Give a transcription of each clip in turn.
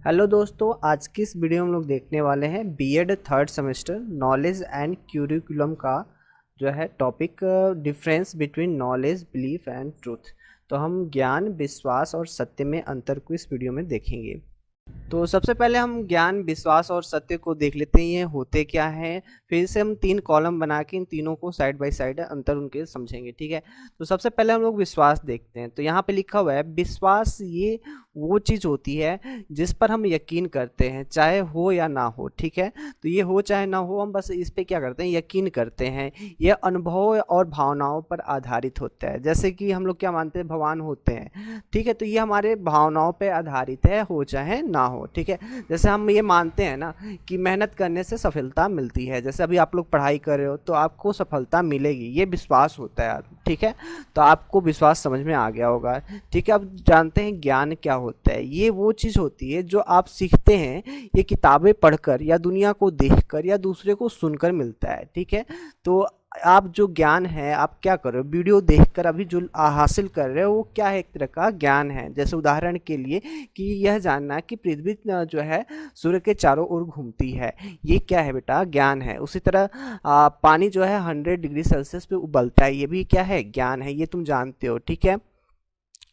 Hello दोस्तों, आज की इस वीडियो में हम लोग देखने वाले हैं BEd third semester knowledge and curriculum का जो है topic difference between knowledge belief and truth. तो हम ज्ञान, विश्वास और सत्य में अंतर को इस वीडियो में देखेंगे। तो सबसे पहले हम ज्ञान, विश्वास और सत्य को देख लेते हैं, ये होते क्या हैं। फिर से हम 3 कॉलम बना के इन तीनों को साइड बाय साइड अंतर उनके समझेंगे, ठीक है। तो सबसे पहले हम लोग विश्वास देखते हैं। तो यहाँ पे लिखा हुआ है विश्वास, ये वो चीज़ होती है जिस पर हम यकीन करते हैं, चाहे हो या ना हो, ठीक है। तो ये हो चाहे ना हो, हम बस इस पे क्या करते हैं, यकीन करते हैं। यह अनुभव और भावनाओं पर आधारित होता है। जैसे कि हम लोग क्या मानते हैं, भगवान होते हैं, ठीक है। तो ये हमारे भावनाओं पे आधारित है, हो चाहे ना हो, ठीक है। जैसे हम ये मानते हैं ना कि मेहनत करने से सफलता मिलती है। जैसे अभी आप लोग पढ़ाई कर रहे हो तो आपको सफलता मिलेगी, ये विश्वास होता है, ठीक है। तो आपको विश्वास समझ में आ गया होगा, ठीक है। अब जानते हैं ज्ञान क्या होता है। ये वो चीज़ होती है जो आप सीखते हैं, ये किताबें पढ़कर या दुनिया को देखकर या दूसरे को सुनकर मिलता है, ठीक है। तो आप जो ज्ञान है, आप क्या कर रहे हो, वीडियो देखकर अभी जो हासिल कर रहे हो वो क्या है, एक तरह का ज्ञान है। जैसे उदाहरण के लिए कि यह जानना कि पृथ्वी जो है सूर्य के चारों ओर घूमती है, ये क्या है बेटा, ज्ञान है। उसी तरह पानी जो है 100 डिग्री सेल्सियस पे उबलता है, ये भी क्या है, ज्ञान है, ये तुम जानते हो, ठीक है।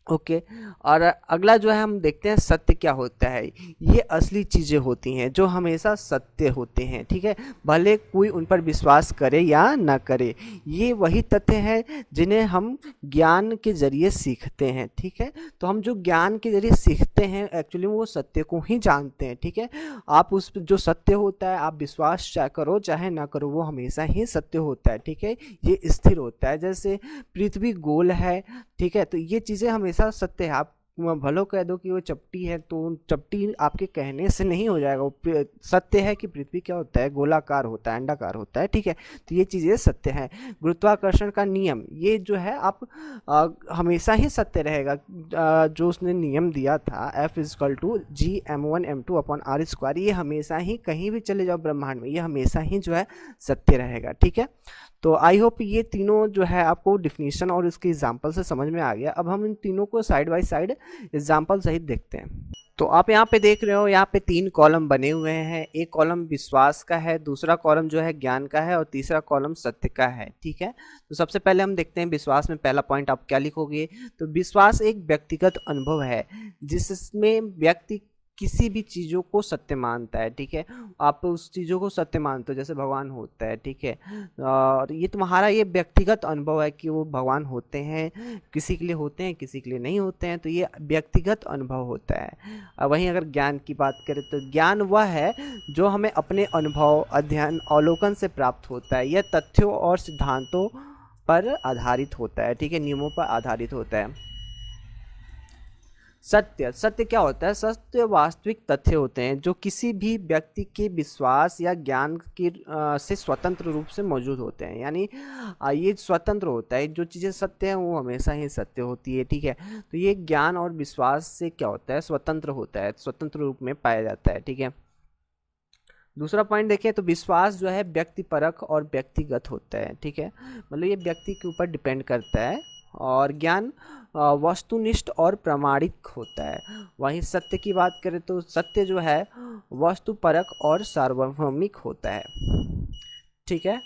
ओके। और अगला जो है हम देखते हैं सत्य क्या होता है। ये असली चीज़ें होती हैं जो हमेशा सत्य होते हैं, ठीक है। भले कोई उन पर विश्वास करे या ना करे, ये वही तथ्य हैं जिन्हें हम ज्ञान के जरिए सीखते हैं, ठीक है। तो हम जो ज्ञान के जरिए सीखते हैं एक्चुअली वो सत्य को ही जानते हैं, ठीक है। आप उस जो सत्य होता है, आप विश्वास चाहे करो चाहे ना करो, वो हमेशा ही सत्य होता है, ठीक है। ये स्थिर होता है। जैसे पृथ्वी गोल है, ठीक है। तो ये चीज़ें हमेशा सत्य है। आप भलो कह दो कि वो चपटी है तो चपटी आपके कहने से नहीं हो जाएगा, वो सत्य है कि पृथ्वी क्या होता है, गोलाकार होता है, अंडाकार होता है, ठीक है। तो ये चीज़ें सत्य हैं। गुरुत्वाकर्षण का नियम, ये जो है आप हमेशा ही सत्य रहेगा। जो उसने नियम दिया था F=G m1m2/r², ये हमेशा ही कहीं भी चले जाओ ब्रह्मांड में, ये हमेशा ही जो है सत्य रहेगा, ठीक है। तो आई होप ये तीनों जो है आपको डिफिनीशन और इसके एग्जाम्पल से समझ में आ गया। अब हम इन तीनों को साइड बाय साइड एग्जाम्पल सहित देखते हैं। तो आप यहाँ पे देख रहे हो, यहाँ पे 3 कॉलम बने हुए हैं। एक कॉलम विश्वास का है, दूसरा कॉलम जो है ज्ञान का है और तीसरा कॉलम सत्य का है, ठीक है। तो सबसे पहले हम देखते हैं विश्वास में पहला पॉइंट आप क्या लिखोगे। तो विश्वास एक व्यक्तिगत अनुभव है जिसमें व्यक्ति किसी भी चीज़ों को सत्य मानता है, ठीक है। आप उस चीज़ों को सत्य मानते हो, जैसे भगवान होता है, ठीक है। और ये तुम्हारा ये व्यक्तिगत अनुभव है कि वो भगवान होते हैं, किसी के लिए होते हैं, किसी के लिए नहीं होते हैं, तो ये व्यक्तिगत अनुभव होता है। वहीं अगर ज्ञान की बात करें तो ज्ञान वह है जो हमें अपने अनुभव, अध्ययन, अवलोकन से प्राप्त होता है। यह तथ्यों और सिद्धांतों पर आधारित होता है, ठीक है, नियमों पर आधारित होता है। सत्य, सत्य क्या होता है, सत्य वास्तविक तथ्य होते हैं जो किसी भी व्यक्ति के विश्वास या ज्ञान की से स्वतंत्र रूप से मौजूद होते हैं। यानी ये स्वतंत्र होता है, जो चीज़ें सत्य हैं वो हमेशा ही सत्य होती है, ठीक है। तो ये ज्ञान और विश्वास से क्या होता है, स्वतंत्र होता है, स्वतंत्र रूप में पाया जाता है, ठीक है। दूसरा पॉइंट देखें तो विश्वास जो है व्यक्तिपरक और व्यक्तिगत होता है, ठीक है। मतलब ये व्यक्ति के ऊपर डिपेंड करता है। और ज्ञान वस्तुनिष्ठ और प्रामाणिक होता है। वहीं सत्य की बात करें तो सत्य जो है वस्तुपरक और सार्वभौमिक होता है, ठीक है।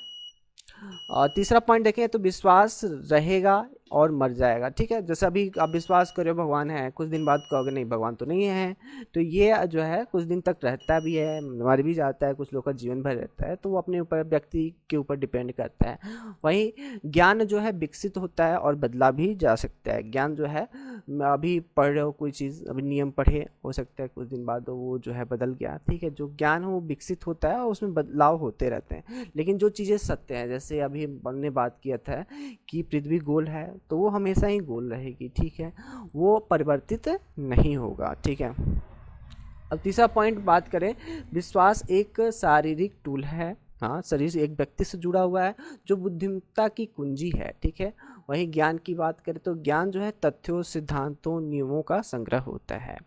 और तीसरा पॉइंट देखें तो विश्वास रहेगा और मर जाएगा, ठीक है। जैसे अभी आप विश्वास करो भगवान है, कुछ दिन बाद कहोगे नहीं भगवान तो नहीं है, तो ये जो है कुछ दिन तक रहता भी है, मर भी जाता है, कुछ लोग का जीवन भर रहता है। तो वो अपने ऊपर, व्यक्ति के ऊपर डिपेंड करता है। वहीं ज्ञान जो है विकसित होता है और बदला भी जा सकता है। ज्ञान जो है अभी पढ़ रहे हो कोई चीज़, अभी नियम पढ़े, हो सकता है कुछ दिन बाद वो जो है बदल गया, ठीक है। जो ज्ञान है वो विकसित होता है और उसमें बदलाव होते रहते हैं। लेकिन जो चीज़ें सत्य हैं, जैसे अभी हमने बात किया था कि पृथ्वी गोल है, तो वो हमेशा ही गोल रहेगी, ठीक है, वो परिवर्तित नहीं होगा, ठीक है। अब तीसरा पॉइंट बात करें, विश्वास एक शारीरिक टूल है। हाँ, शरीर से एक व्यक्ति से जुड़ा हुआ है जो बुद्धिमत्ता की कुंजी है, ठीक है। वहीं ज्ञान की बात करें तो ज्ञान जो है तथ्यों, सिद्धांतों, नियमों का संग्रह होता है।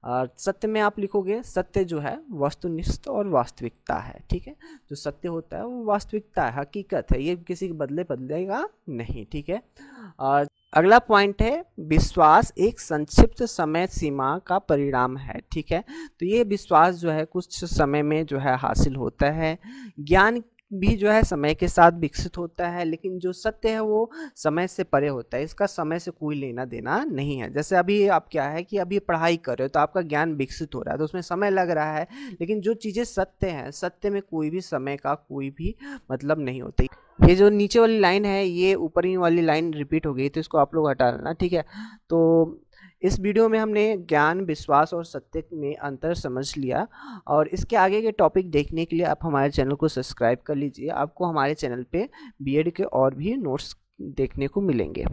और सत्य में आप लिखोगे सत्य जो है वस्तुनिष्ठ और वास्तविकता है, ठीक है। जो सत्य होता है वो वास्तविकता है, हकीकत है, ये किसी के बदले बदलेगा नहीं, ठीक है। और अगला पॉइंट है विश्वास एक संक्षिप्त समय सीमा का परिणाम है। ठीक है, तो ये विश्वास जो है कुछ समय में जो है हासिल होता है। ज्ञान भी जो है समय के साथ विकसित होता है, लेकिन जो सत्य है वो समय से परे होता है, इसका समय से कोई लेना देना नहीं है। जैसे अभी आप क्या है कि अभी पढ़ाई कर रहे हो तो आपका ज्ञान विकसित हो रहा है, तो उसमें समय लग रहा है, लेकिन जो चीज़ें सत्य हैं, सत्य में कोई भी समय का कोई भी मतलब नहीं होती। ये जो नीचे वाली लाइन है ये ऊपर ही वाली लाइन रिपीट हो गई, तो इसको आप लोग हटा लेना। ठीक है, तो इस वीडियो में हमने ज्ञान, विश्वास और सत्य में अंतर समझ लिया, और इसके आगे के टॉपिक देखने के लिए आप हमारे चैनल को सब्सक्राइब कर लीजिए। आपको हमारे चैनल पे बीएड के और भी नोट्स देखने को मिलेंगे।